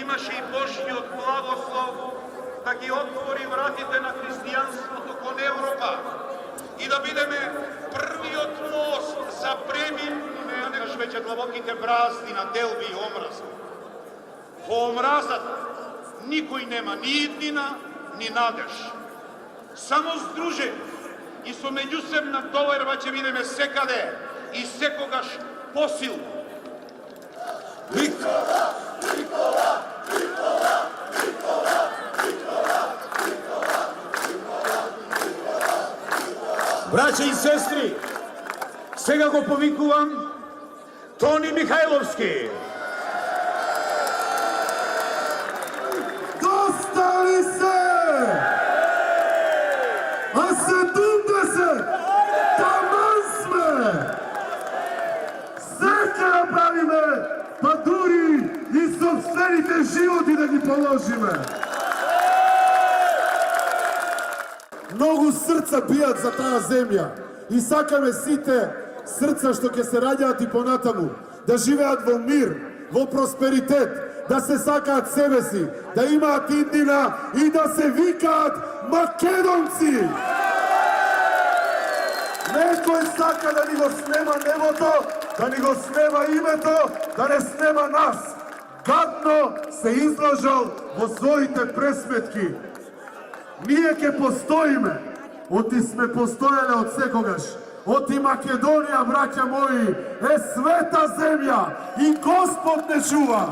имаше и Божјиот благослов да ги отвори вратите на христијанството кон Европа и да бидеме првиот мост за премир на некаш веќе длабоките бразди на делби и омраза. Во омразата никој нема ни иднина, ни надеж. Само здружени и со меѓусебна доверба ќе бидеме секаде и секогаш посилни. Браќа и сестри, сега го повикувам Тони Михајловски. Достали се! А 70! Таман сме! Се ќе направиме, па дури и собствените животи да ги положиме! Многу срца бијат за таа земја и сакаме сите срца што ќе се раѓаат и понатаму да живеат во мир, во просперитет, да се сакаат себе си, да имаат иднина и да се викаат македонци. Некој сака да ни го снема небото, да ни го снема името, да не снема нас. Гадно се излажал во своите пресметки. Ние ќе постоиме, оти сме постоеле од секогаш. Оти Македонија, браќа мои, е света земја и Господ не чува.